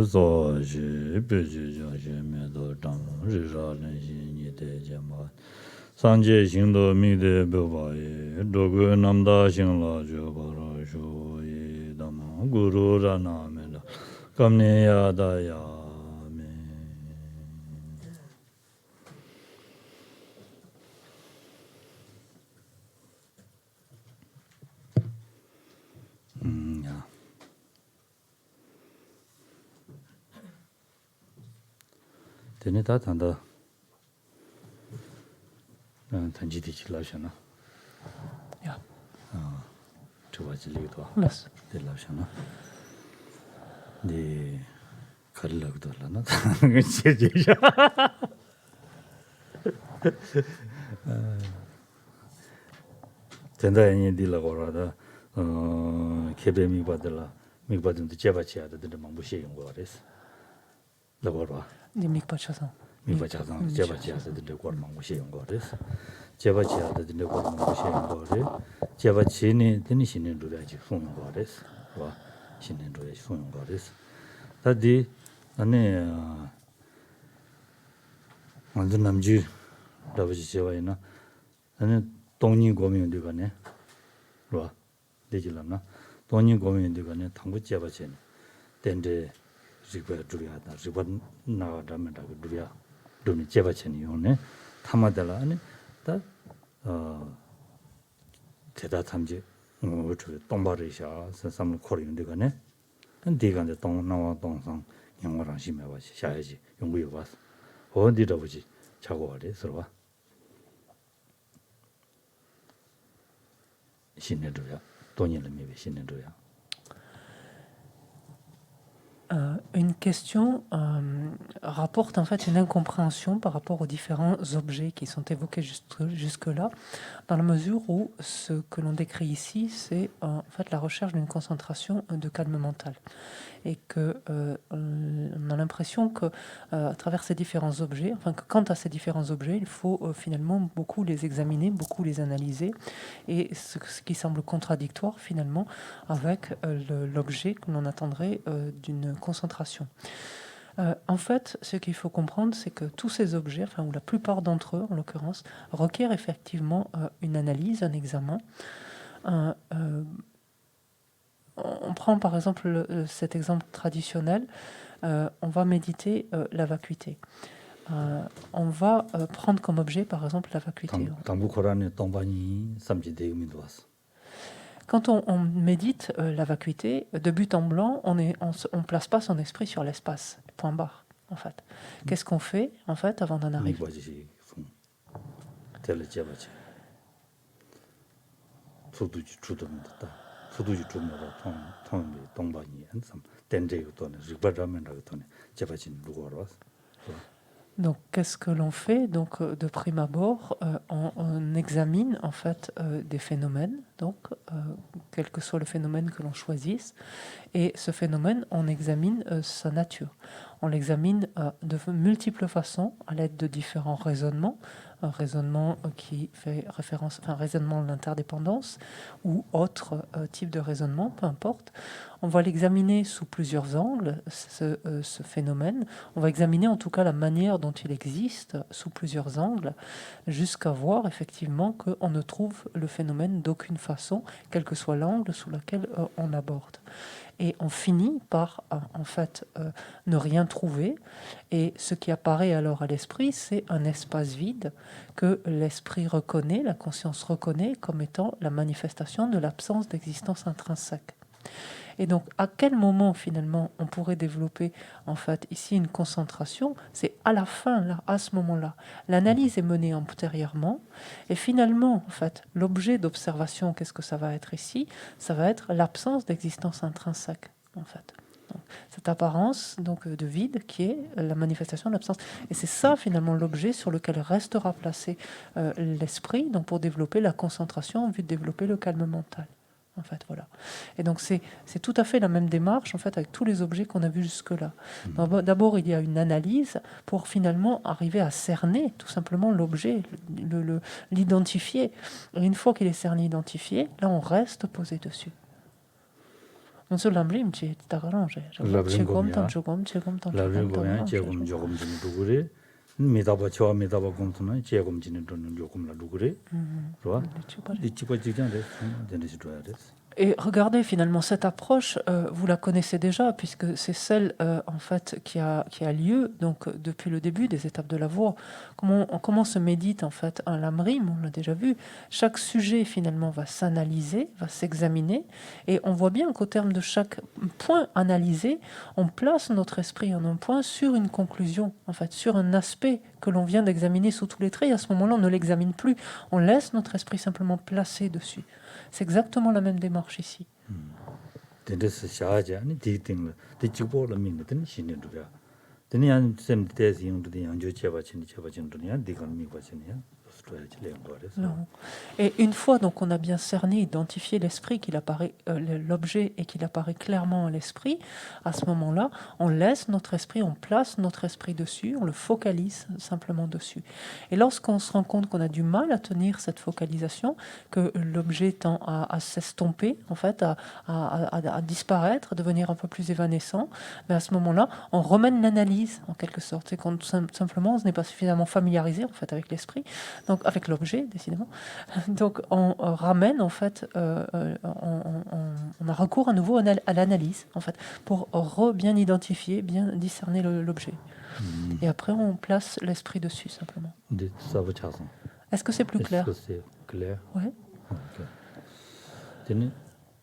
so ji pe ji ja ji me do dang ri ra len xin ni de jia ma san jie xing de mi de be ba ye do gu nam da xing la ju ba ra shu yi da ma gu ru ra na me da kam ne ya da ya me ya tene ta tanda tanji di chi la shana Ja, tu wa ji li do alles. de la shana de kar lag do la na che je sha tenda ni di la go ra da kebe mi ba de la mi ba de je ba che da de mang bu xie yong go res la go ra Die Mikpa Chazan. mi ba cha zang je ba che da de go mang bu xie yong go res je ba che da de go mang bu xie yong go re je ba che ni de ni xin ne du ya ji song yong go res wa xin ne du ya song yong go res da di ane 완전 남지 아버지 제와이나 나는 동니 고민되거네 로 되질라나 동니 고민되거네 당구 제바체 된데 리버 두리아다 리버 나가다면다 두리아 돈이 제바체니 요네 타마달라 아니 다어 대다 탐지 어저 동바르샤 삼을 코리는데거네 근데가데 동 나와 동상 영어랑 심해 봐 샤야지 연구해 봤어 어디다 보지 자고 와래 서로 신내도야 돈이를 미비 신내도야 Une question rapporte en fait une incompréhension par rapport aux différents objets qui sont évoqués jusque-là, dans la mesure où ce que l'on décrit ici, c'est en fait la recherche d'une concentration de calme mental. Et que on a l'impression que à travers ces différents objets, enfin que quant à ces différents objets, il faut finalement beaucoup les examiner, beaucoup les analyser, et ce qui semble contradictoire finalement avec l'objet que l'on attendrait d'une concentration. En fait, ce qu'il faut comprendre, c'est que tous ces objets, enfin, ou la plupart d'entre eux en l'occurrence, requièrent effectivement une analyse, un examen. On prend par exemple cet exemple traditionnel, on va méditer la vacuité. On va prendre comme objet par exemple la vacuité. Quand on médite la vacuité, de but en blanc, on ne place pas son esprit sur l'espace, point barre, en fait. Qu'est-ce qu'on fait, en fait, avant d'en arriver ? Donc, qu'est-ce que l'on fait? Donc, de prime abord, on examine en fait des phénomènes, donc quel que soit le phénomène que l'on choisisse, et ce phénomène, on examine sa nature. On l'examine de multiples façons, à l'aide de différents raisonnements, un raisonnement qui fait référence, enfin, raisonnement de l'interdépendance ou autre type de raisonnement, peu importe. On va l'examiner sous plusieurs angles, ce phénomène. On va examiner en tout cas la manière dont il existe sous plusieurs angles, jusqu'à voir effectivement qu'on ne trouve le phénomène d'aucune façon, quel que soit l'angle sous lequel on l'aborde. Et on finit par, en fait, ne rien trouver. Et ce qui apparaît alors à l'esprit, c'est un espace vide que l'esprit reconnaît, la conscience reconnaît comme étant la manifestation de l'absence d'existence intrinsèque. Et donc, à quel moment, finalement, on pourrait développer, en fait, ici, une concentration? C'est à la fin, là, à ce moment-là. L'analyse est menée antérieurement. Et finalement, en fait, l'objet d'observation, qu'est-ce que ça va être ici? Ça va être l'absence d'existence intrinsèque, en fait. Donc, cette apparence donc, de vide qui est la manifestation de l'absence. Et c'est ça, finalement, l'objet sur lequel restera placé l'esprit, donc pour développer la concentration en vue de développer le calme mental. En fait, voilà. Et donc c'est tout à fait la même démarche en fait avec tous les objets qu'on a vus jusque-là. D'abord, il y a une analyse pour finalement arriver à cerner tout simplement l'objet, l'identifier. Et une fois qu'il est cerné, identifié, là on reste posé dessus. On se l'emblim, tu t'as rangé. 라브링 고면 제금 조금지는 누구래 메다바 저 메다바 공투는 제금지는 돈은 조금라 누구래 그러와 이치고 지장데 되는지 줘야 돼. Et regardez, finalement, cette approche, vous la connaissez déjà, puisque c'est celle, en fait, qui a lieu donc, depuis le début des étapes de la voie. Comment se médite, en fait, un lamrim, on l'a déjà vu. Chaque sujet, finalement, va s'analyser, va s'examiner, et on voit bien qu'au terme de chaque point analysé, on place notre esprit en un point sur une conclusion, en fait, sur un aspect que l'on vient d'examiner sous tous les traits, et à ce moment-là, on ne l'examine plus. On laisse notre esprit simplement placé dessus. C'est exactement la même démarche ici. 데레스 샤자니 디팅을 디치고를 민거든 신이도야. 드니안 셈 대신도 양조 제바친이 제바친도냐 디건 미바친이야. Non. Et une fois donc on a bien cerné, identifié l'esprit, qu'il apparaît l'objet et qu'il apparaît clairement à l'esprit, à ce moment-là, on laisse notre esprit, on place notre esprit dessus, on le focalise simplement dessus. Et lorsqu'on se rend compte qu'on a du mal à tenir cette focalisation, que l'objet tend à s'estomper, en fait, à disparaître, à devenir un peu plus évanescent, mais à ce moment-là, on remène l'analyse en quelque sorte. C'est quand simplement on n'est pas suffisamment familiarisé en fait avec l'esprit. Donc, avec l'objet, décidément. Donc, on ramène, en fait, on a recours à nouveau à l'analyse, en fait, pour bien identifier, bien discerner l'objet. Et après, on place l'esprit dessus, simplement. Est-ce que c'est plus clair? Est-ce que c'est clair? Oui. Okay.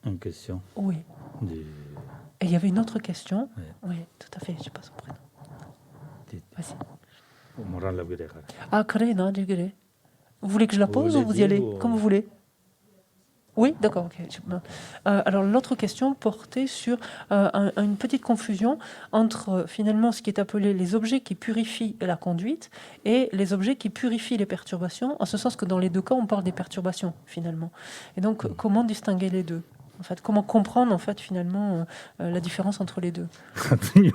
Une question. Oui. Et il y avait une autre question. Oui, tout à fait, je passe au prénom. Vas-y. Ah, crée, non, du gré. Vous voulez que je la pose ou vous y allez comme vous voulez? Oui, d'accord. Okay. Alors l'autre question portait sur une petite confusion entre finalement ce qui est appelé les objets qui purifient la conduite et les objets qui purifient les perturbations, en ce sens que dans les deux cas on parle des perturbations finalement. Et donc comment distinguer les deux? En fait, comment comprendre en fait finalement la différence entre les deux? Il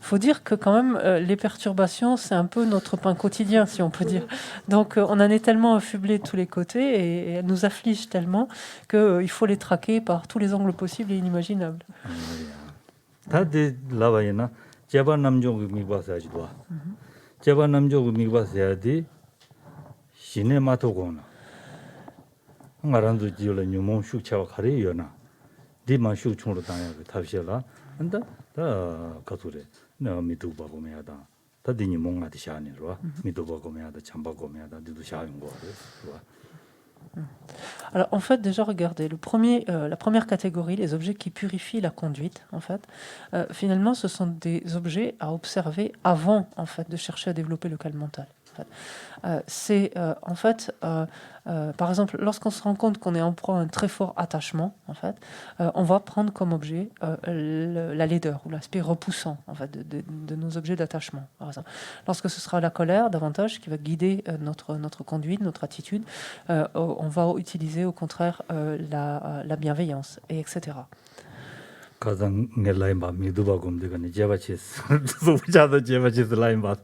faut dire que quand même les perturbations c'est un peu notre pain quotidien si on peut dire. Donc on en est tellement affublé de tous les côtés et elles nous affligent tellement qu'il faut les traquer par tous les angles possibles et inimaginables. 시네마토고나 ngarandu jiole nyumong shukchawa khare yona dima shukchungro tanya tabshela anda ta kature na mituba gomeyada ta dini monga de shani ro mituba gomeyada chamba gomeyada didu shayon go ro. Alors en fait déjà regardez la première catégorie, les objets qui purifient la conduite en fait finalement ce sont des objets à observer avant en fait de chercher à développer le calme mental. C'est en fait par exemple lorsqu'on se rend compte qu'on est en proie à un très fort attachement en fait on va prendre comme objet la laideur ou l'aspect repoussant en fait de nos objets d'attachement par exemple. Lorsque ce sera la colère davantage qui va guider notre conduite, notre attitude, on va utiliser au contraire la bienveillance et etc. 가장 넬라임바 미두바곰데 간에 제바치 소부자도 제바치 라임바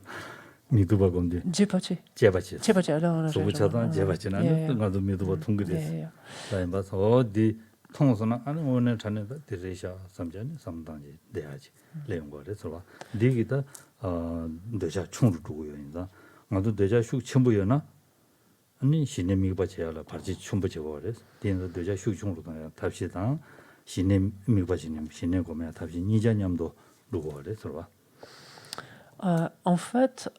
미두바곰데 제바치 제바치 소부자도 제바치나는 가도 미두바 통그레스 라임바서 어디 통소나 아니 오늘 전에도 데레샤 삼전이 삼당지 돼야지 내용거래서 봐 네기다 내자 총을 두고요 인자 나도 내자 슉 첨부여나 아니 신내미가 제야라 바지 첨부 제거래 된서 내자 슉 총으로 답시다 En fait,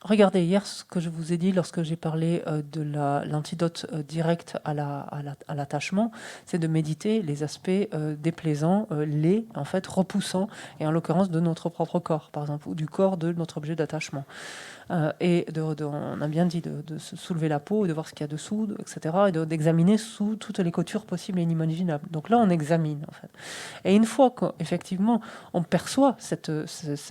regardez, hier, ce que je vous ai dit lorsque j'ai parlé de l'antidote direct à l'attachement, c'est de méditer les aspects déplaisants, laids, en fait, repoussants, et en l'occurrence de notre propre corps, par exemple, ou du corps de notre objet d'attachement. Et on a bien dit de se soulever la peau, de voir ce qu'il y a dessous, etc., et d'examiner sous toutes les coutures possibles et inimaginables. Donc là, on examine, en fait. Et une fois qu'effectivement, on perçoit cet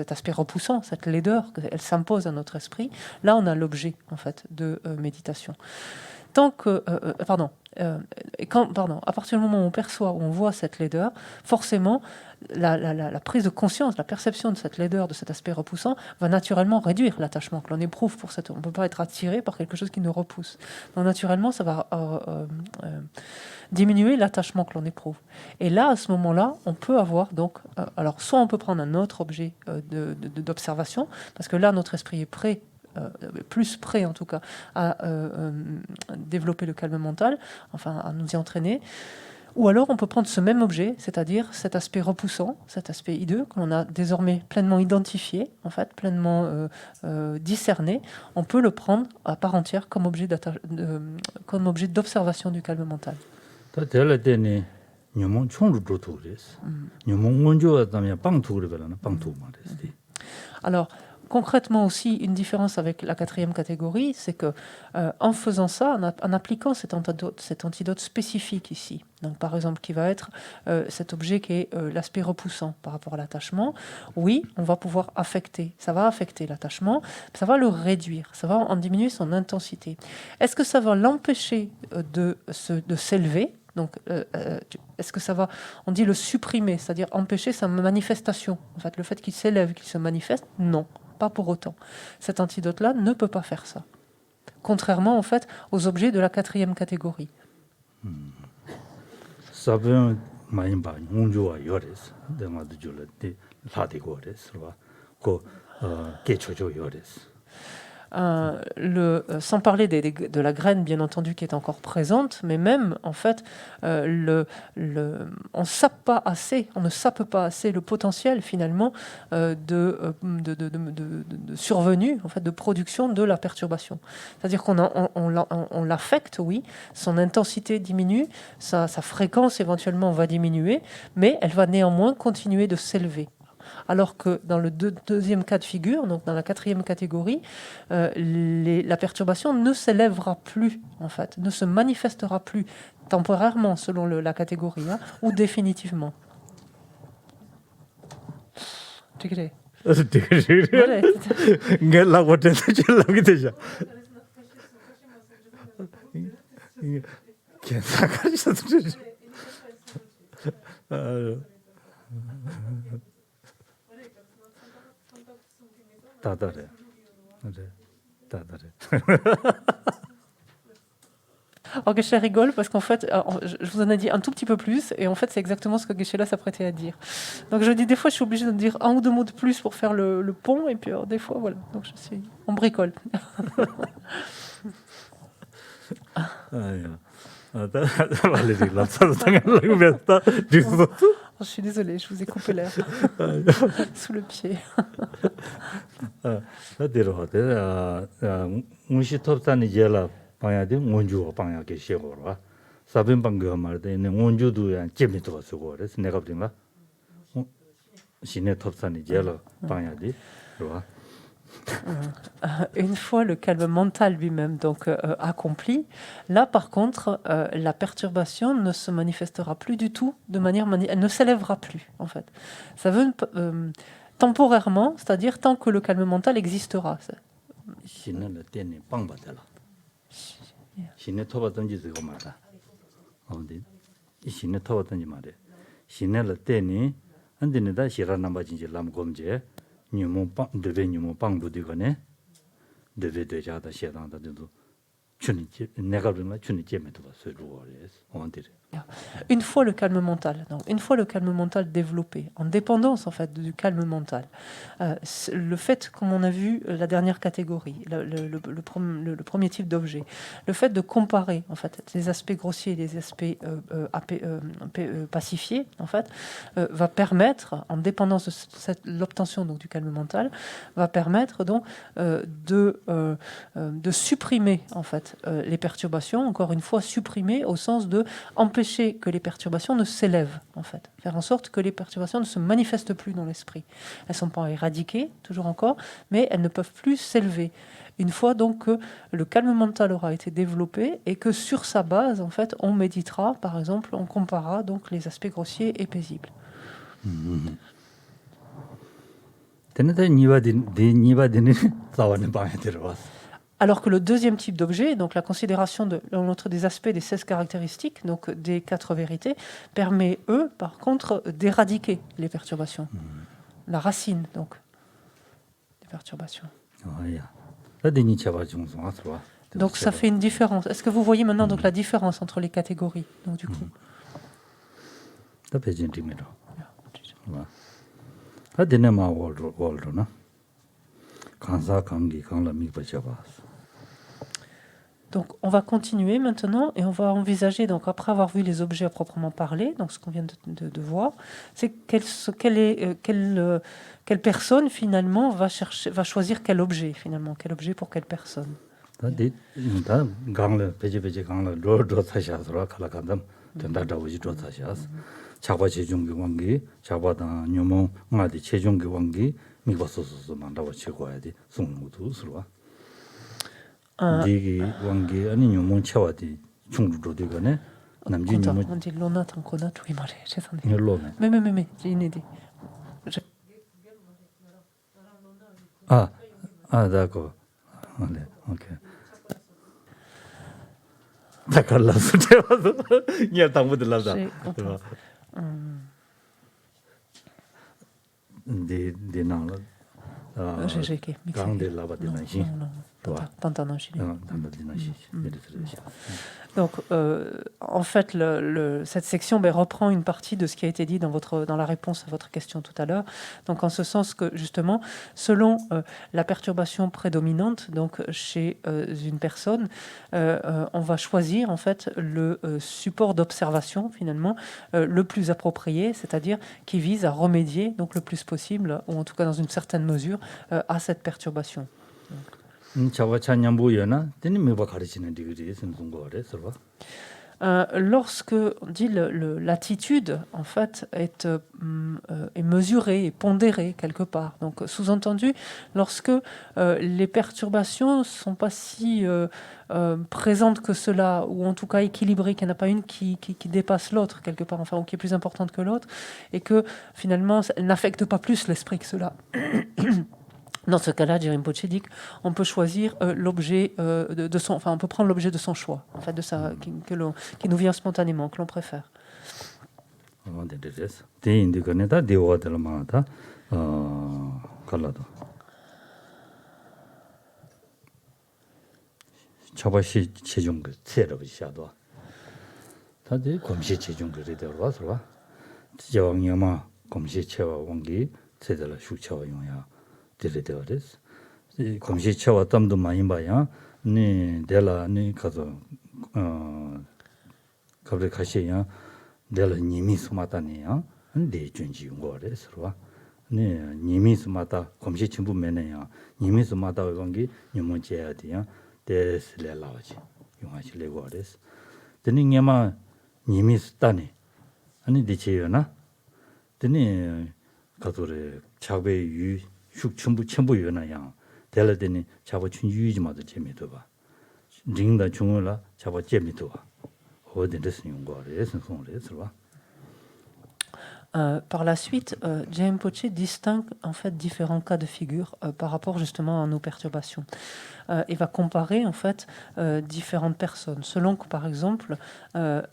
aspect repoussant, cette laideur, qu'elle s'impose à notre esprit, là, on a l'objet, en fait, de méditation. à partir du moment où on perçoit, où on voit cette laideur, forcément, la prise de conscience, la perception de cette laideur, de cet aspect repoussant, va naturellement réduire l'attachement que l'on éprouve pour cette. On ne peut pas être attiré par quelque chose qui nous repousse. Donc naturellement, ça va diminuer l'attachement que l'on éprouve. Et là, à ce moment-là, on peut avoir donc, alors soit on peut prendre un autre objet d'observation, parce que là, notre esprit est prêt. Plus prêt en tout cas à développer le calme mental, enfin à nous y entraîner. Ou alors on peut prendre ce même objet, c'est-à-dire cet aspect repoussant, cet aspect hideux que l'on a désormais pleinement identifié, en fait, pleinement discerné. On peut le prendre à part entière comme objet d'observation du calme mental. Alors, concrètement aussi, une différence avec la quatrième catégorie, c'est que en faisant ça, en appliquant cet antidote spécifique ici, donc par exemple qui va être cet objet qui est l'aspect repoussant par rapport à l'attachement, oui, on va pouvoir ça va affecter l'attachement, ça va le réduire, ça va en diminuer son intensité. Est-ce que ça va l'empêcher de s'élever ? Donc, est-ce que ça va, on dit le supprimer, c'est-à-dire empêcher sa manifestation. En fait, le fait qu'il s'élève, qu'il se manifeste, non, pas pour autant. Cet antidote-là ne peut pas faire ça. Contrairement, en fait, aux objets de la quatrième catégorie. Sans parler de la graine, bien entendu, qui est encore présente, mais même, en fait, on ne sape pas assez le potentiel, finalement, de survenue, en fait, de production de la perturbation. C'est-à-dire qu'on l'affecte, oui, son intensité diminue, sa fréquence, éventuellement, va diminuer, mais elle va néanmoins continuer de s'élever. Alors que dans le deuxième cas de figure, donc dans la quatrième catégorie, la perturbation ne s'élèvera plus, en fait, ne se manifestera plus temporairement selon la catégorie, hein, ou définitivement. Je Alors Geshe rigole parce qu'en fait, je vous en ai dit un tout petit peu plus et en fait c'est exactement ce que Geshe-là s'apprêtait à dire. Donc je dis des fois je suis obligée de dire un ou deux mots de plus pour faire le pont et puis alors, des fois voilà, donc on bricole. Je suis désolée, je vous ai coupé l'air sous le pied. Une fois le calme mental lui-même donc accompli, là par contre la perturbation ne se manifestera plus du tout de manière elle ne s'élèvera plus en fait. Ça veut temporairement, c'est-à-dire tant que le calme mental existera. Une fois le calme mental, donc une fois le calme mental développé, en dépendance en fait du calme mental, le fait, comme on a vu la dernière catégorie, le premier type d'objet, le fait de comparer en fait les aspects grossiers et les aspects pacifiés, en fait, va permettre, en dépendance de l'obtention donc du calme mental, va permettre donc de supprimer en fait les perturbations, encore une fois supprimer au sens de empêcher que les perturbations ne s'élèvent, en fait. Faire en sorte que les perturbations ne se manifestent plus dans l'esprit. Elles ne sont pas éradiquées, toujours encore, mais elles ne peuvent plus s'élever. Une fois donc que le calme mental aura été développé et que sur sa base, en fait, on méditera, par exemple, on comparera donc les aspects grossiers et paisibles. Alors que le deuxième type d'objet, donc la considération de l'autre des aspects des 16 caractéristiques, donc des 4 vérités, permet, eux, par contre, d'éradiquer les perturbations. La racine, donc, des perturbations. Donc ça fait une différence. Est-ce que vous voyez maintenant donc la différence entre les catégories, donc, du coup Donc, on va continuer maintenant et on va envisager, donc, après avoir vu les objets à proprement parler, donc ce qu'on vient de voir, c'est quelle personne, finalement, va choisir quel objet, finalement, quel objet pour quelle personne. On dit Lona Tankona Tuimare. Mais, j'ai une idée. d'accord. Ok. D'accord, là, c'était pas ça. Il y a tant de là. Des noms là. Donc, en fait, cette section reprend une partie de ce qui a été dit dans la réponse à votre question tout à l'heure. Donc, en ce sens que, justement, selon la perturbation prédominante, donc chez une personne, on va choisir, en fait, le support d'observation, finalement, le plus approprié, c'est-à-dire qui vise à remédier, donc, le plus possible, ou en tout cas dans une certaine mesure, à cette perturbation. Lorsque on dit l'attitude, en fait, est mesurée et pondérée quelque part. Donc, sous-entendu, lorsque les perturbations ne sont pas si présentes que cela, ou en tout cas équilibrées, qu'il n'y en a pas une qui dépasse l'autre quelque part, enfin, ou qui est plus importante que l'autre, et que finalement, elle n'affecte pas plus l'esprit que cela. Dans ce cas-là, Rinpoche dit qu'on peut choisir l'objet de son, enfin, on peut prendre l'objet de son choix, en fait, qui nous vient spontanément, que l'on préfère. 검시체와 땀도 많이 봐야 네 데라니 가서 갑자기 가시야 데라 님이 수마다니야 근데 준지 거래서 네 님이 수마다 검시 전부 매네야 님이 수마다 관계 님문제야 돼요 데스레라지 용하실래 거래서 드는 게마 님이 수다니 아니 디체요나 드니 가도래 자베 유 전부 연아야 델라데니 잡아 춘 유지마도 재미도 봐. 링다 중을라 잡아 재미도 봐. 어디서 쓰는 거래? 선송을 봐. Par la suite, Rinpoche distingue en fait différents cas de figure par rapport justement à nos perturbations. Et va comparer en fait différentes personnes. Selon que par exemple,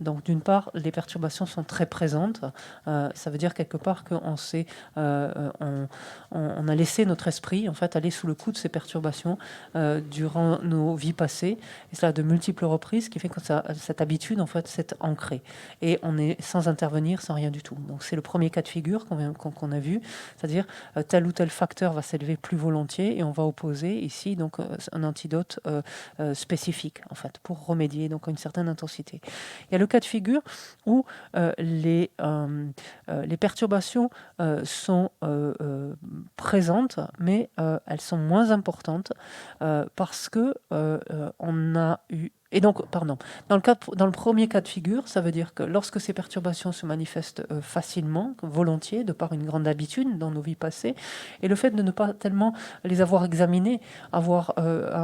donc d'une part, les perturbations sont très présentes. Ça veut dire quelque part qu'on on a laissé notre esprit en fait aller sous le coup de ces perturbations durant nos vies passées. Et cela de multiples reprises, ce qui fait que cette habitude en fait s'est ancrée. Et on est sans intervenir, sans rien du tout. Donc c'est le premier cas de figure qu'on a vu, c'est-à-dire tel ou tel facteur va s'élever plus volontiers et on va opposer ici donc un antidote spécifique en fait pour remédier donc à une certaine intensité. Il y a le cas de figure où les perturbations sont présentes, mais elles sont moins importantes parce que on a eu Et donc, pardon, dans le premier cas de figure, ça veut dire que lorsque ces perturbations se manifestent facilement, volontiers, de par une grande habitude dans nos vies passées, et le fait de ne pas tellement les avoir examinées, avoir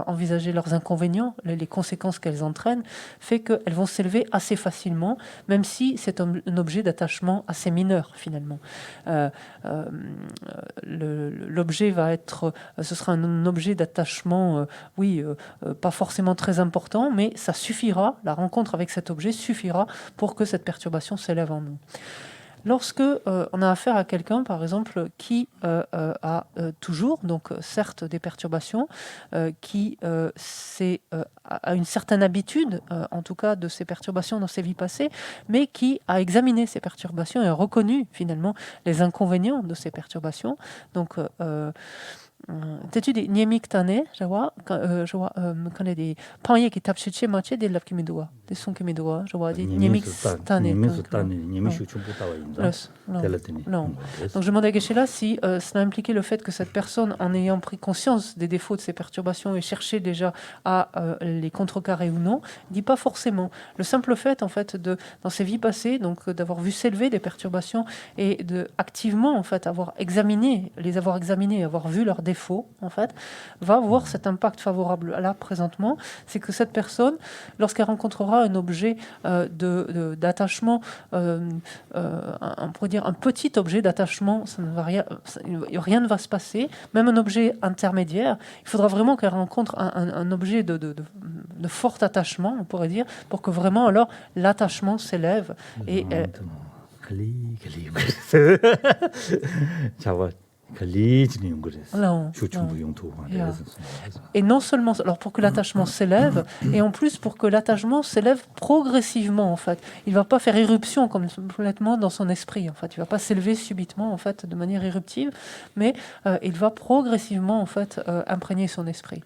envisagé leurs inconvénients, les conséquences qu'elles entraînent, fait qu'elles vont s'élever assez facilement, même si c'est un objet d'attachement assez mineur, finalement. L'objet va être, ce sera un objet d'attachement, pas forcément très important, mais ça suffira, la rencontre avec cet objet suffira pour que cette perturbation s'élève en nous. Lorsque on a affaire à quelqu'un, par exemple, qui a toujours, donc certes, des perturbations, qui a une certaine habitude, en tout cas, de ces perturbations dans ses vies passées, mais qui a examiné ces perturbations et a reconnu finalement les inconvénients de ces perturbations. Donc, 대주디 니에믹타네 저와 저와 칸에디 방예기 탑시치 마체 딜랍기 미도와 디송기 미도와 저와 디 니에믹타네 non. Donc je demandais à Geshe-la si cela impliquait le fait que cette personne, en ayant pris conscience des défauts de ses perturbations et cherché déjà à les contrecarrer ou non, dit pas forcément. Le simple fait, en fait, dans ses vies passées, donc d'avoir vu s'élever des perturbations et de activement, en fait, avoir examiné, avoir vu leurs défauts, en fait, va avoir cet impact favorable. Là, présentement, c'est que cette personne, lorsqu'elle rencontrera un objet d'attachement, on pourrait dire un petit objet d'attachement, rien ne va se passer, même un objet intermédiaire, il faudra vraiment qu'elle rencontre un objet de fort attachement, on pourrait dire, pour que vraiment alors l'attachement s'élève et et non seulement alors pour que l'attachement s'élève, et en plus pour que l'attachement s'élève progressivement, en fait. Il va pas faire éruption complètement dans son esprit, en fait. Il va pas s'élever subitement, en fait, de manière éruptive, mais il va progressivement, en fait, imprégner son esprit.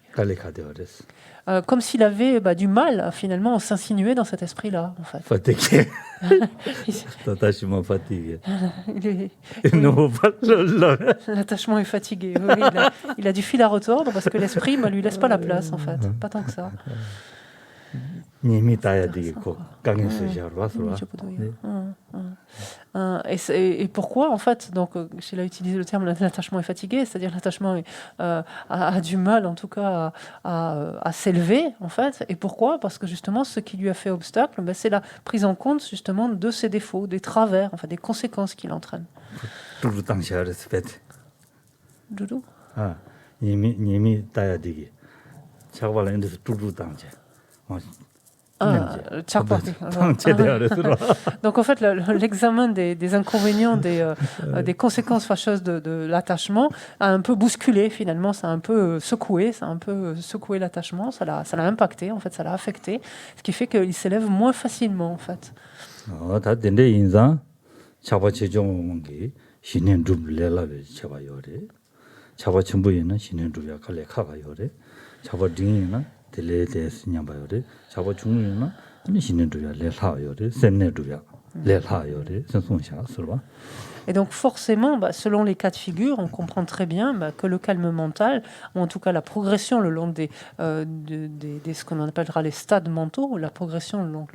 Comme s'il avait du mal, finalement, à s'insinuer dans cet esprit-là, en fait. Fatigué. L'attachement fatigué. L'attachement est fatigué. Oui, il a du fil à retordre parce que l'esprit ne lui laisse pas la place, en fait. Pas tant que ça. Et pourquoi, en fait, donc Sheila a utilisé le terme l'attachement est fatigué, c'est-à-dire l'attachement a du mal, en tout cas, à s'élever, en fait. Et pourquoi? Parce que justement, ce qui lui a fait obstacle, c'est la prise en compte, justement, de ses défauts, des travers, enfin, des conséquences qu'il entraîne. Doudou? Donc en fait, l'examen des inconvénients, des conséquences fâcheuses de l'attachement a un peu bousculé finalement, ça a un peu secoué, l'attachement, ça l'a impacté, en fait, ça l'a affecté, ce qui fait qu'il s'élève moins facilement, en fait. Et donc forcément, selon les cas de figure, on comprend très bien que le calme mental, ou en tout cas la progression le long des ce qu'on appellera les stades mentaux, ou la progression le long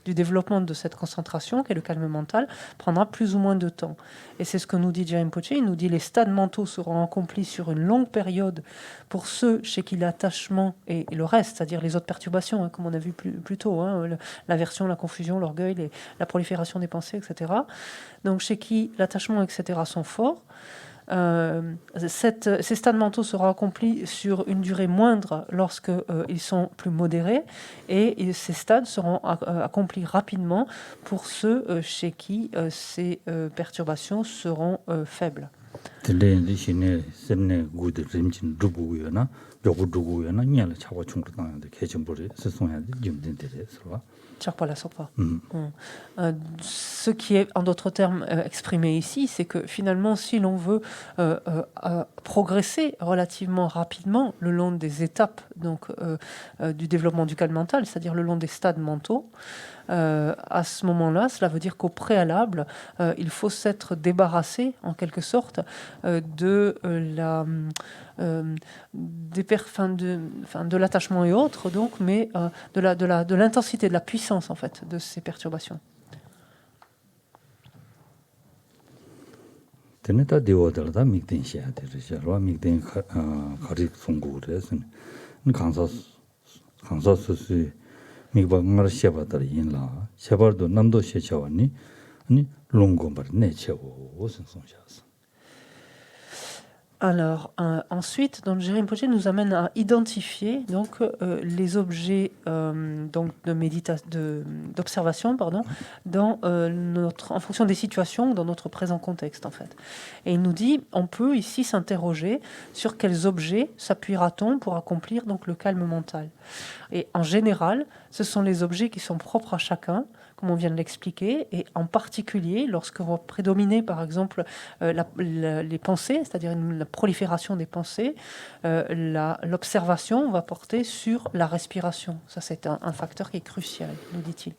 du développement de cette concentration, qui est le calme mental, prendra plus ou moins de temps. Et c'est ce que nous dit Jaime Poche, il nous dit les stades mentaux seront accomplis sur une longue période pour ceux chez qui l'attachement et le reste, c'est-à-dire les autres perturbations, comme on a vu plus tôt, l'aversion, la confusion, l'orgueil, la prolifération des pensées, etc. Donc chez qui l'attachement, etc. sont forts. Ces stades mentaux seront accomplis sur une durée moindre lorsque ils sont plus modérés, et ces stades seront accomplis rapidement pour ceux chez qui ces perturbations seront faibles. Ce qui est, en d'autres termes, exprimé ici, c'est que finalement, si l'on veut progresser relativement rapidement le long des étapes du développement du calme mental, c'est-à-dire le long des stades mentaux, à ce moment-là, cela veut dire qu'au préalable, il faut s'être débarrassé, en quelque sorte, des de l'attachement et autres, donc, mais de l'intensité, de la puissance en fait de ces perturbations. Teneta deodalda migden shiade risharwa migden kharik sungures ni kansa susi migba ngar shebatar yinla shebardo namdo shechawani ni longombar nechewo osin songshas. Alors, ensuite, donc, Jérémie Rinpoché nous amène à identifier donc, les objets donc, d'observation dans, en fonction des situations, dans notre présent contexte, en fait. Et il nous dit, on peut ici s'interroger sur quels objets s'appuiera-t-on pour accomplir donc, le calme mental. Et en général, ce sont les objets qui sont propres à chacun, comme on vient de l'expliquer, et en particulier lorsque va prédominer par exemple les pensées, c'est-à-dire la prolifération des pensées, l'observation va porter sur la respiration. Ça c'est un facteur qui est crucial, nous dit-il.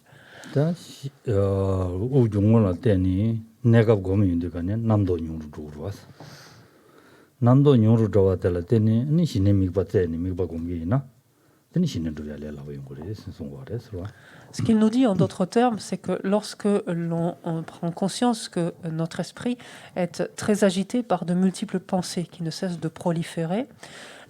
Ce qu'il nous dit en d'autres termes, c'est que lorsque l'on prend conscience que notre esprit est très agité par de multiples pensées qui ne cessent de proliférer,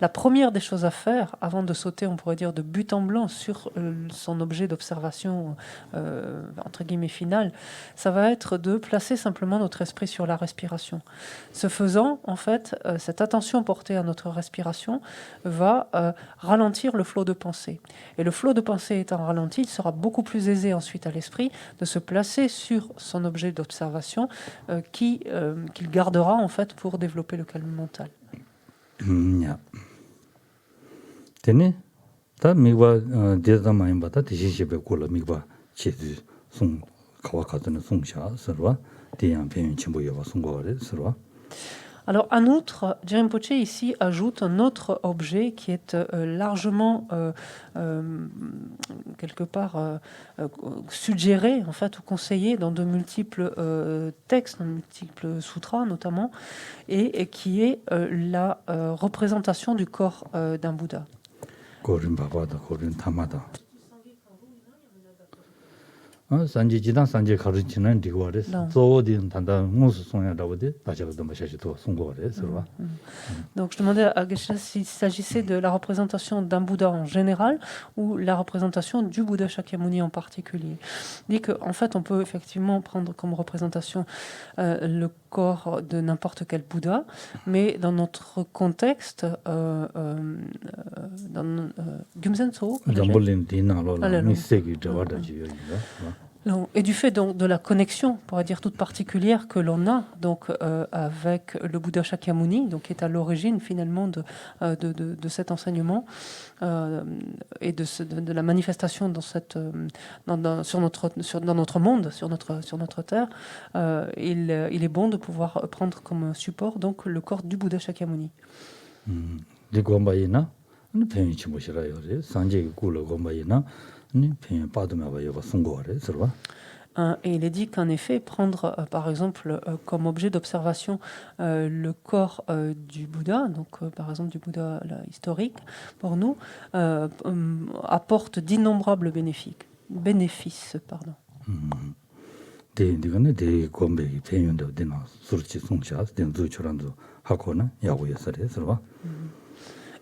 la première des choses à faire, avant de sauter, on pourrait dire, de but en blanc sur son objet d'observation, entre guillemets, final, ça va être de placer simplement notre esprit sur la respiration. Ce faisant, en fait, cette attention portée à notre respiration va ralentir le flot de pensée. Et le flot de pensée étant ralenti, il sera beaucoup plus aisé ensuite à l'esprit de se placer sur son objet d'observation qu'il gardera, en fait, pour développer le calme mental. Tene, ta migwa deza mayimba ta tishi shebe kula migwa chedu song kawa katana song sha sarwa tiyang penyon chimbo yawa songwa wale sarwa. Alors, en outre, Jérémie Rinpoché ici ajoute un autre objet qui est largement, quelque part, suggéré, en fait, ou conseillé dans de multiples textes, dans de multiples sutras notamment, et qui est la représentation du corps d'un Bouddha. Korin babada, korin tamada. Sanji jidan sanji karu chinan digwa res. Zo din tanda musu sonya dawade, dajaga damba shashito songwa res, sarwa. Donc je demandais à Geshe s'il s'agissait de la représentation d'un Bouddha en général ou la représentation du Bouddha Shakyamuni en particulier. Il dit qu'en fait on peut effectivement prendre comme représentation le corps de n'importe quel Bouddha, mais dans notre contexte, dans Gumzenso, et du fait donc de la connexion, on pourrait dire toute particulière que l'on a donc avec le Bouddha Shakyamuni, donc qui est à l'origine finalement de cet enseignement et de la manifestation dans notre monde, sur notre terre, il est bon de pouvoir prendre comme support donc le corps du Bouddha Shakyamuni. Et il est dit qu'en effet, prendre par exemple comme objet d'observation le corps du Bouddha, donc par exemple du Bouddha historique, pour nous, apporte d'innombrables bénéfices. Pardon.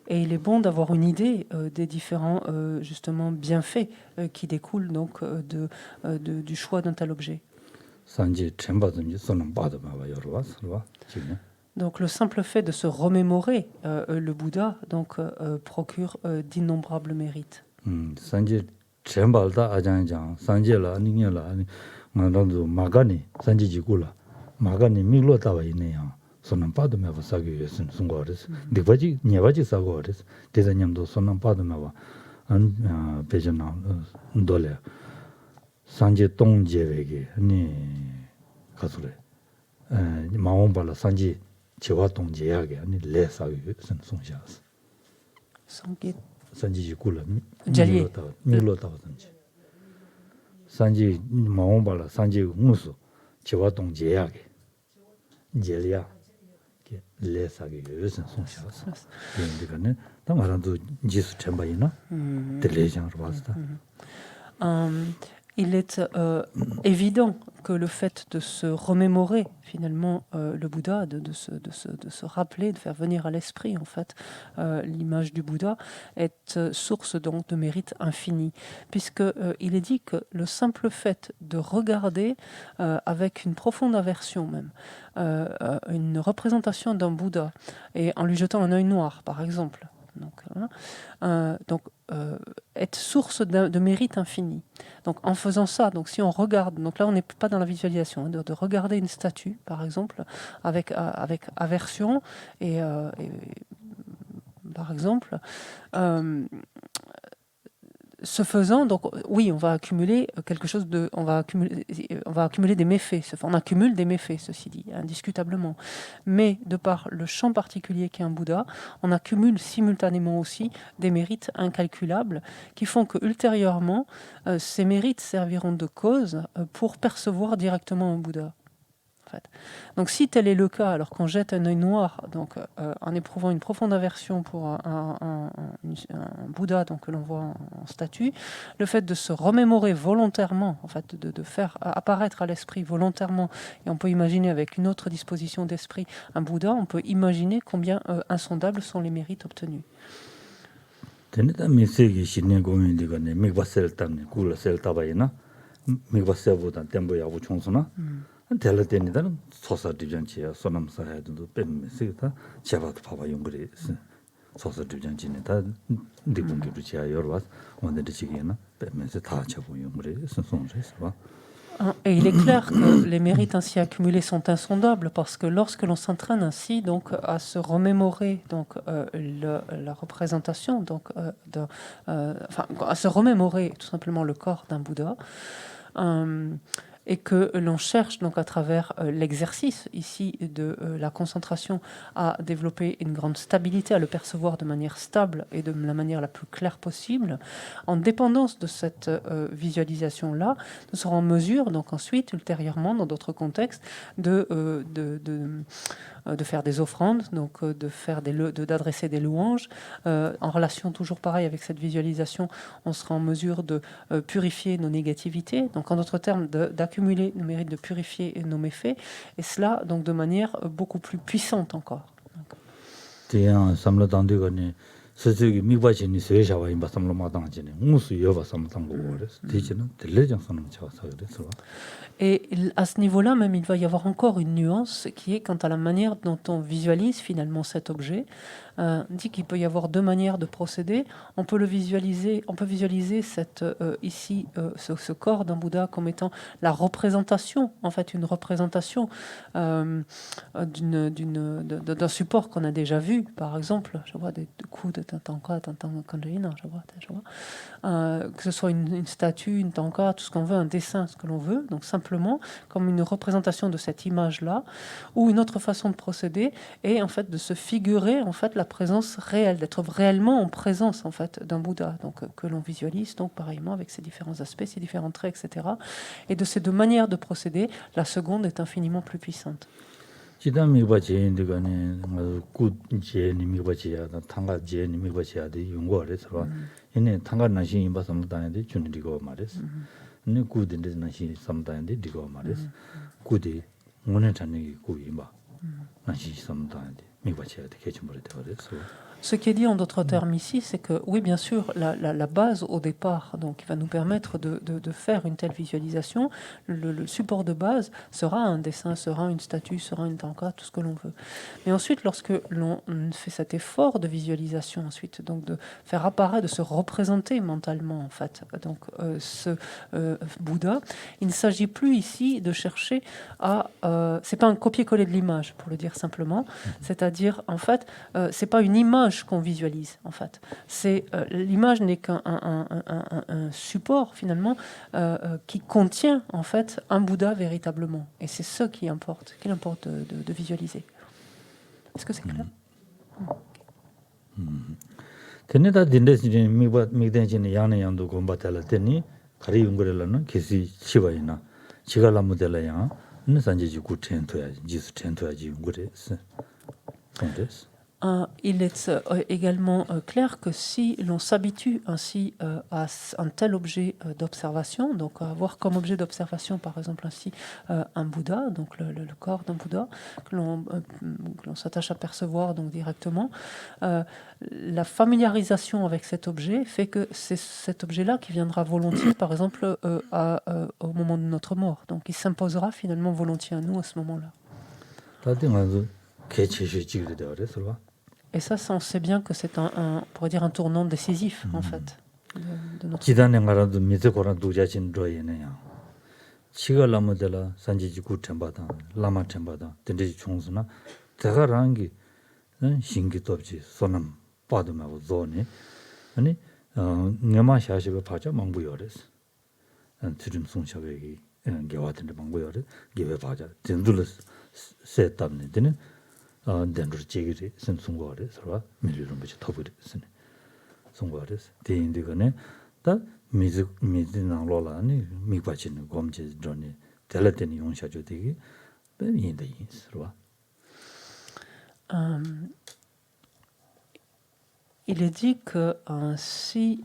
Et il est bon d'avoir une idée des différents justement bienfaits qui découlent donc du choix d'un tel objet. Donc le simple fait de se remémorer le Bouddha donc procure d'innombrables mérites. Sonam padu mewa sagyo yesin sungo ares. Dikbaji, nyebaji sago ares. Deda nyamdo sonam padu mewa peja na ndole. Sanje tong jewege, ni kasure. Maomba la sanje chewa tong jeyage, ni le sagyo yesin sungsha as. Sanje jikula, milo tawa sanje. Sanje maomba la sanje ngusu chewa tong jeyage. Jelia. les sages sont choses. Dans la rando, Jésus Chambayna, de légende, il est évident que le fait de se remémorer finalement le Bouddha, de se rappeler, de faire venir à l'esprit en fait l'image du Bouddha est source donc de mérite infini, puisque il est dit que le simple fait de regarder avec une profonde aversion même une représentation d'un Bouddha et en lui jetant un œil noir par exemple, être source de mérite infini. Donc en faisant ça, donc si on regarde, donc là on n'est pas dans la visualisation, de regarder une statue par exemple avec aversion et par exemple ce faisant, donc oui, on va accumuler quelque chose de, on va accumuler des méfaits. On accumule des méfaits, ceci dit, indiscutablement. Mais de par le champ particulier qu'est un Bouddha, on accumule simultanément aussi des mérites incalculables qui font que ultérieurement, ces mérites serviront de cause pour percevoir directement un Bouddha. En fait. Donc si tel est le cas, alors qu'on jette un œil noir, donc en éprouvant une profonde aversion pour un Bouddha donc, que l'on voit en statue, le fait de se remémorer volontairement, en fait, de faire apparaître à l'esprit volontairement, et on peut imaginer avec une autre disposition d'esprit un Bouddha, on peut imaginer combien insondables sont les mérites obtenus. 텔레데니다는 소사디전지야 소남사해도 뱀메시다 제바도 봐봐 용거리 소사디전지네다 리본기부지야 여러 오늘의 지기나 뱀메시 다 잡고 용거리 손손해서 Et il est clair que les mérites ainsi accumulés sont insondables parce que lorsque l'on s'entraîne ainsi donc à se remémorer donc la représentation donc à se remémorer tout simplement le corps d'un Bouddha. Et que l'on cherche donc à travers l'exercice ici de la concentration à développer une grande stabilité, à le percevoir de manière stable et de la manière la plus claire possible. En dépendance de cette visualisation-là, nous serons en mesure donc ensuite, ultérieurement, dans d'autres contextes, de faire des offrandes, donc d'adresser des louanges. En relation toujours pareil avec cette visualisation, on sera en mesure de purifier nos négativités, donc en d'autres termes d'accumuler le mérite de purifier nos méfaits, et cela donc de manière beaucoup plus puissante encore. Et à ce niveau-là, même, il va y avoir encore une nuance qui est quant à la manière dont on visualise finalement cet objet. On dit qu'il peut y avoir deux manières de procéder. On peut visualiser ce corps d'un Bouddha comme étant la représentation, en fait, une représentation d'un support qu'on a déjà vu, par exemple, je vois des coups de tanka, que ce soit une statue, une tanka, tout ce qu'on veut, un dessin, ce que l'on veut, donc simplement comme une représentation de cette image-là, ou une autre façon de procéder est en fait de se figurer en fait la présence réelle, d'être réellement en présence en fait d'un Bouddha, donc que l'on visualise donc pareillement avec ses différents aspects, ses différents traits, etc. Et de ces deux manières de procéder, la seconde est infiniment plus puissante. Ce qui est dit en d'autres termes ici, c'est que oui, bien sûr, la base au départ, donc, qui va nous permettre de faire une telle visualisation, le support de base sera un dessin, sera une statue, sera une tanka, tout ce que l'on veut. Mais ensuite, lorsque l'on fait cet effort de visualisation, ensuite, donc de faire apparaître, de se représenter mentalement, en fait, donc ce Bouddha, il ne s'agit plus ici de chercher à... c'est pas un copier-coller de l'image, pour le dire simplement, c'est-à-dire, en fait, c'est pas une image qu'on visualise en fait. L'image n'est qu'un support finalement qui contient en fait un Bouddha véritablement. Et c'est ce qu'il importe de visualiser. Est-ce que c'est clair? Il est également clair que si l'on s'habitue ainsi à un tel objet d'observation, donc à avoir comme objet d'observation par exemple ainsi un Bouddha, donc le corps d'un Bouddha, que l'on s'attache à percevoir donc directement, la familiarisation avec cet objet fait que c'est cet objet-là qui viendra volontiers par exemple au moment de notre mort. Donc il s'imposera finalement volontiers à nous à ce moment-là. Et ça, on sait bien que c'est on pourrait dire un tournant décisif, en fait, de notre dendro chigiri sen sungware sarwa milirum bichi toburi sen sungware de indigane da mizi nanglola ni migbachin gomje drone telateni yongshajo digi ben yinda yin sarwa. Il est dit que si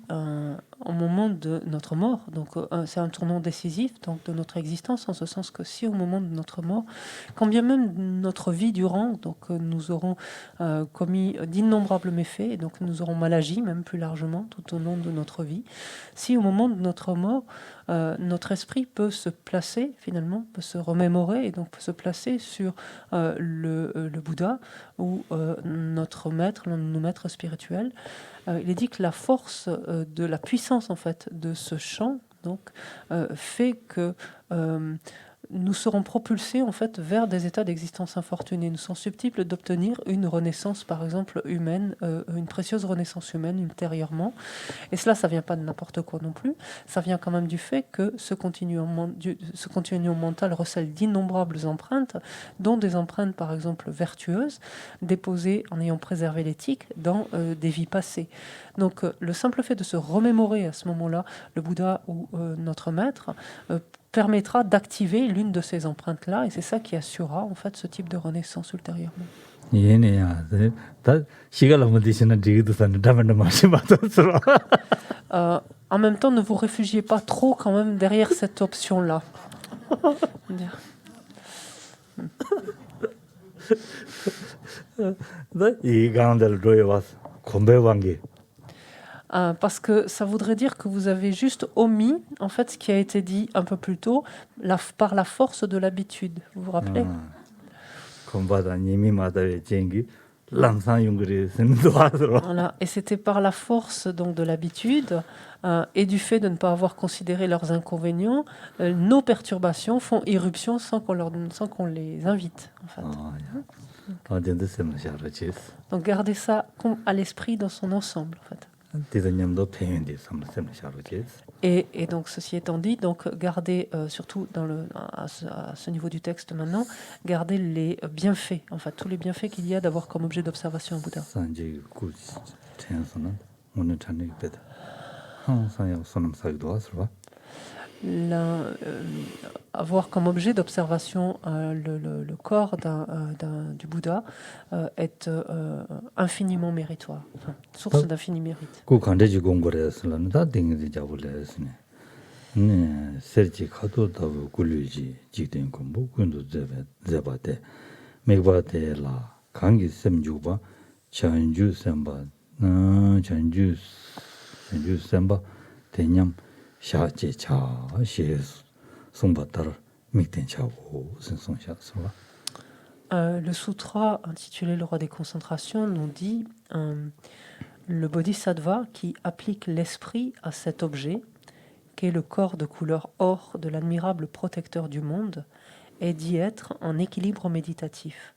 au moment de notre mort, donc c'est un tournant décisif donc, de notre existence, en ce sens que si au moment de notre mort, quand bien même notre vie durant, donc nous aurons commis d'innombrables méfaits, et donc nous aurons mal agi, même plus largement, tout au long de notre vie, si au moment de notre mort, notre esprit peut se placer, finalement, peut se remémorer, et donc peut se placer sur le Bouddha, ou notre maître, l'un de nos maîtres spirituels, il est dit que la force de la puissance en fait de ce chant donc fait que nous serons propulsés en fait vers des états d'existence infortunés. Nous sommes susceptibles d'obtenir une renaissance, par exemple humaine, une précieuse renaissance humaine ultérieurement. Et cela, ça vient pas de n'importe quoi non plus. Ça vient quand même du fait que ce continuum mental recèle d'innombrables empreintes, dont des empreintes, par exemple, vertueuses, déposées en ayant préservé l'éthique dans des vies passées. Donc, le simple fait de se remémorer à ce moment-là le Bouddha ou notre maître permettra d'activer l'une de ces empreintes-là, et c'est ça qui assurera en fait ce type de renaissance ultérieurement. En même temps, ne vous réfugiez pas trop quand même derrière cette option-là. Parce que ça voudrait dire que vous avez juste omis en fait ce qui a été dit un peu plus tôt par la force de l'habitude. Vous vous rappelez? Voilà. Et c'était par la force donc de l'habitude et du fait de ne pas avoir considéré leurs inconvénients, nos perturbations font irruption sans qu'on les invite en fait. Donc gardez ça à l'esprit dans son ensemble en fait. Et donc, ceci étant dit, donc gardez, surtout à ce niveau du texte maintenant, gardez les bienfaits, en fait, tous les bienfaits qu'il y a d'avoir comme objet d'observation un Bouddha. Avoir comme objet d'observation le corps du Bouddha est infiniment méritoire, enfin, source d'infini mérite. Le sutra intitulé Le roi des concentrations nous dit le bodhisattva qui applique l'esprit à cet objet, qu'est le corps de couleur or de l'admirable protecteur du monde, est d'y être en équilibre méditatif.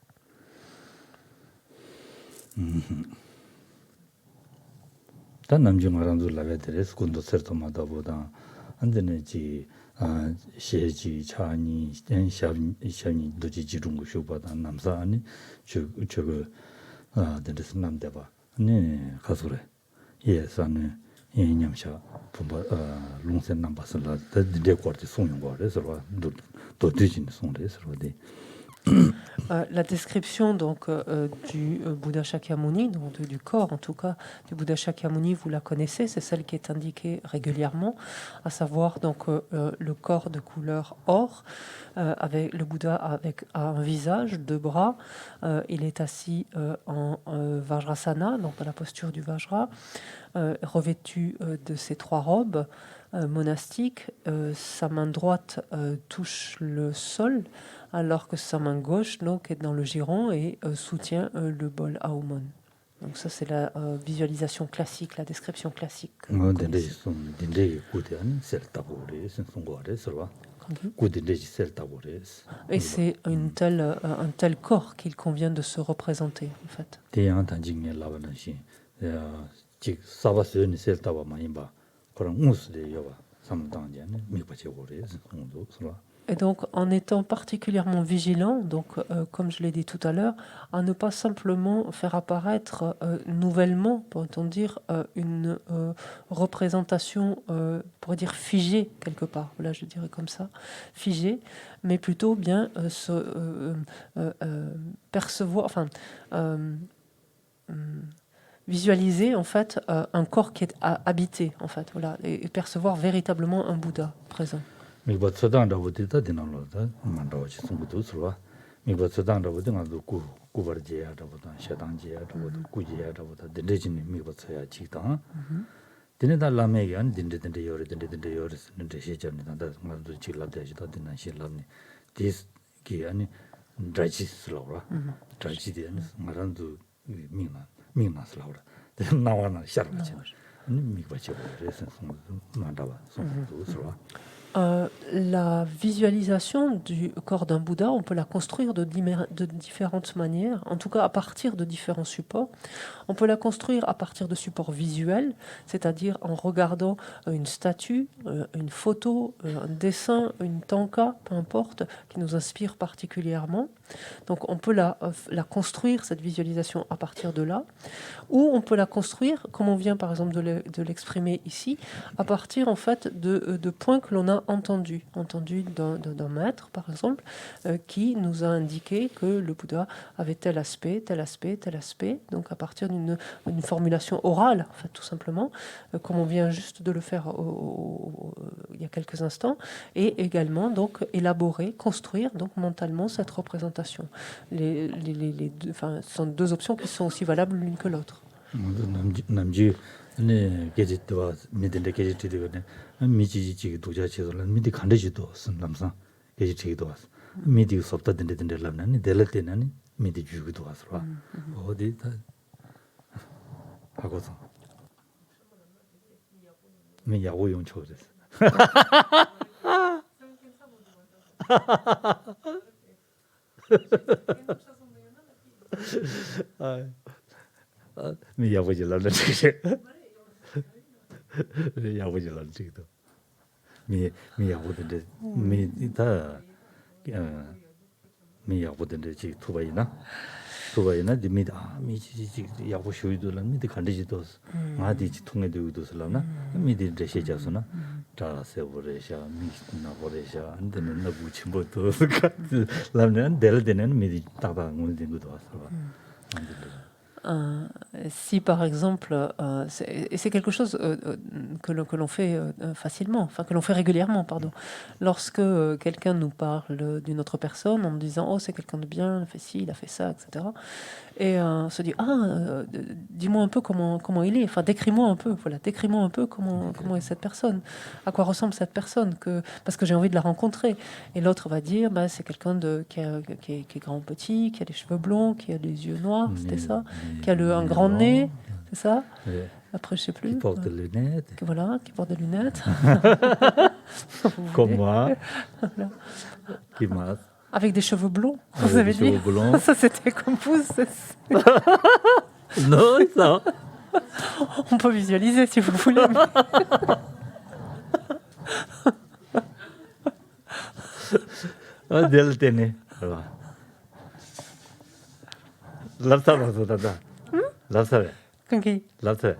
sheji chani shani doji jirungu shubada namsa ani chugu dendes namdeba ne kasure yes ane nyamsha pumba lungsen nambasala de korti songyong gore so do dijin sonde so de La description donc du Bouddha Shakyamuni, donc du corps en tout cas du Bouddha Shakyamuni, vous la connaissez, c'est celle qui est indiquée régulièrement, à savoir donc le corps de couleur or, avec le Bouddha a un visage, deux bras, il est assis en Vajrasana, donc dans la posture du Vajra, revêtu de ses trois robes monastiques. Sa main droite touche le sol, alors que sa main gauche donc, est dans le giron et soutient le bol Aomon. Donc ça, c'est la visualisation classique, la description classique. Et c'est un tel corps qu'il convient de se représenter, en fait. Et donc, en étant particulièrement vigilant, donc, comme je l'ai dit tout à l'heure, à ne pas simplement faire apparaître nouvellement, pourrait-on dire, une représentation, on pourrait dire figée quelque part, là je dirais comme ça, figée, mais plutôt bien percevoir, enfin, visualiser en fait un corps qui est habité, en fait, voilà, et percevoir véritablement un Bouddha présent. 미바 서당다부터 되나로다 만다오지 송부도스와 미바 서당다부터 가도 구버지야다보다 샤당지야다보다 구지야다보다 데레진이 미바 서야 지다 데네다 라메게 안 딘데딘데 요르스 닌데 시절니다 나도 지라데지다 되나 실람니 디스 기 아니 드라지스라라 드라지디는 마란도 미나스라라 나와나 샤르바지 미바지 그래서 만다와 송부도스와 La visualisation du corps d'un Bouddha, on peut la construire de différentes manières, en tout cas à partir de différents supports. On peut la construire à partir de supports visuels, c'est-à-dire en regardant une statue, une photo, un dessin, une tanka, peu importe, qui nous inspire particulièrement. Donc on peut la construire, cette visualisation, à partir de là. Ou on peut la construire, comme on vient par exemple de l'exprimer ici, à partir en fait de points que l'on a entendus d'un maître par exemple, qui nous a indiqué que le Bouddha avait tel aspect, tel aspect, tel aspect. Donc à partir d'une formulation orale, en fait, tout simplement, comme on vient juste de le faire il y a quelques instants, et également donc élaborer, construire donc mentalement cette représentation. Les deux, enfin, ce sont deux options qui sont aussi valables l'une que l'autre. 네 게지도 미든데 게지티도네 미지지지 도자치도는 미디 간데지도 남상 게지티도 왔어 미디 섭다든데 람나니 델레테나니 미디 주기도 왔어 어디 다 하고서 미 야구 용초です미 야구지 람나 야구질란 지도 미 야구든데 미다 미 야구든데 지 투바이나 미다 미지 야구 쇼이도란 미디 간데지도 마디지 통에도도슬라나 미디 데시자스나 자세보레샤 미스나 보레샤 안데는 나부 침보도 람난 델데는 미디 따바 문딩도 왔어 Si par exemple, c'est quelque chose que l'on fait facilement, enfin que l'on fait régulièrement, pardon. Lorsque quelqu'un nous parle d'une autre personne en nous disant oh c'est quelqu'un de bien, il a fait ci, il a fait ça, etc. Et on se dit dis-moi un peu comment il est, enfin décris-moi un peu, comment est cette personne, à quoi ressemble cette personne, parce que j'ai envie de la rencontrer. Et l'autre va dire c'est quelqu'un qui est grand petit, qui a les cheveux blonds, qui a les yeux noirs, c'était ça, qui a un grand nez, c'est ça. Après je sais plus. Qui porte des lunettes. Voilà, qui porte des lunettes. Comme moi. Voilà. Qui m'a avec des cheveux blonds, vous avez dit. Blonds. Ça, c'était comme vous. Non, ça. On peut visualiser si vous voulez. Deltene. Lapsa. Kanki. 라테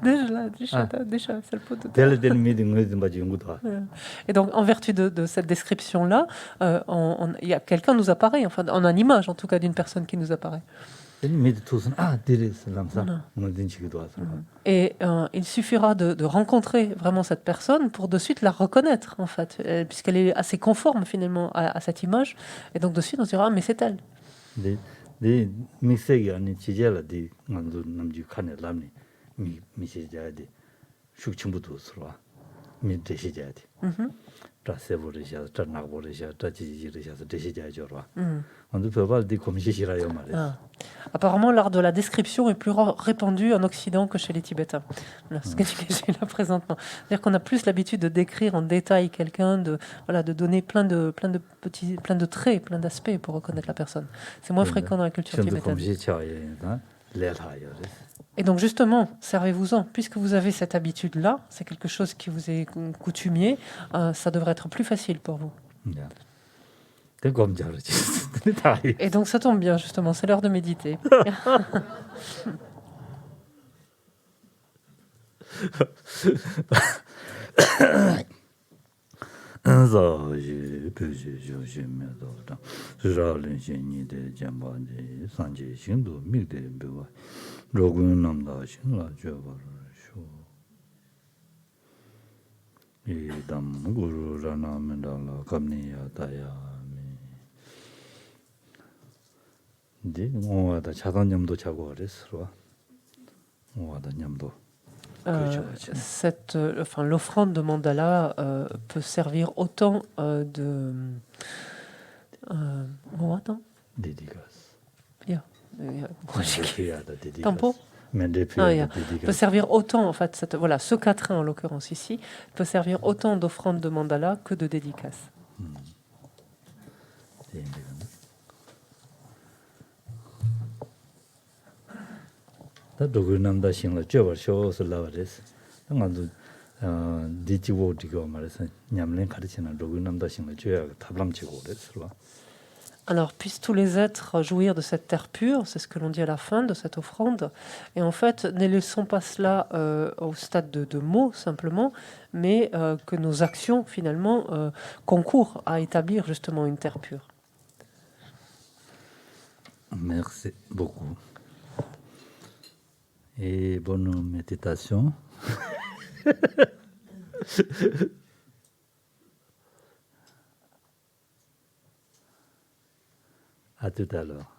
Déjà, c'est le pot de 델델 미딩 의든 바지 연구도 Et donc, en vertu de cette description-là, il y a quelqu'un nous apparaît, enfin, on a une image, en tout cas, d'une personne qui nous apparaît. 미드 투슨 아 디리스 람사 Voilà. 뭐든 지기도 하서 Et il suffira de rencontrer vraiment cette personne pour de suite la reconnaître, en fait, puisqu'elle est assez conforme, finalement, à cette image. Et donc, de suite, on se dira, ah, mais c'est elle. 네 미세기 아니 지젤라디 만도 남지 칸에 람니 미 미세자디 슈침부터 서와 미 대시자디 라세보르샤 트나보르샤 트지지르샤 대시자죠와 안도 별발디 komishi시라요 말이야. Ah. Apparemment, l'art de la description est plus répandu en Occident que chez les Tibétains. Voilà, ce que j'ai là présentement. C'est-à-dire qu'on a plus l'habitude de décrire en détail quelqu'un, de donner plein de traits, plein d'aspects pour reconnaître la personne. C'est moins fréquent dans la culture tibétaine. Et donc justement, servez-vous-en. Puisque vous avez cette habitude-là, c'est quelque chose qui vous est coutumier, ça devrait être plus facile pour vous. Et donc ça tombe bien, justement, c'est l'heure de méditer. L'offrande de mandala peut servir autant de... dédicace. Tempo peut servir autant, en fait, ce quatrain en l'occurrence ici, peut servir autant d'offrande de mandala que de dédicace. Alors, puissent tous les êtres jouir de cette terre pure, c'est ce que l'on dit à la fin de cette offrande. Et en fait, ne laissons pas cela au stade de mots simplement, mais que nos actions, finalement, concourent à établir justement une terre pure. Merci beaucoup. Et bonne méditation. À tout à l'heure.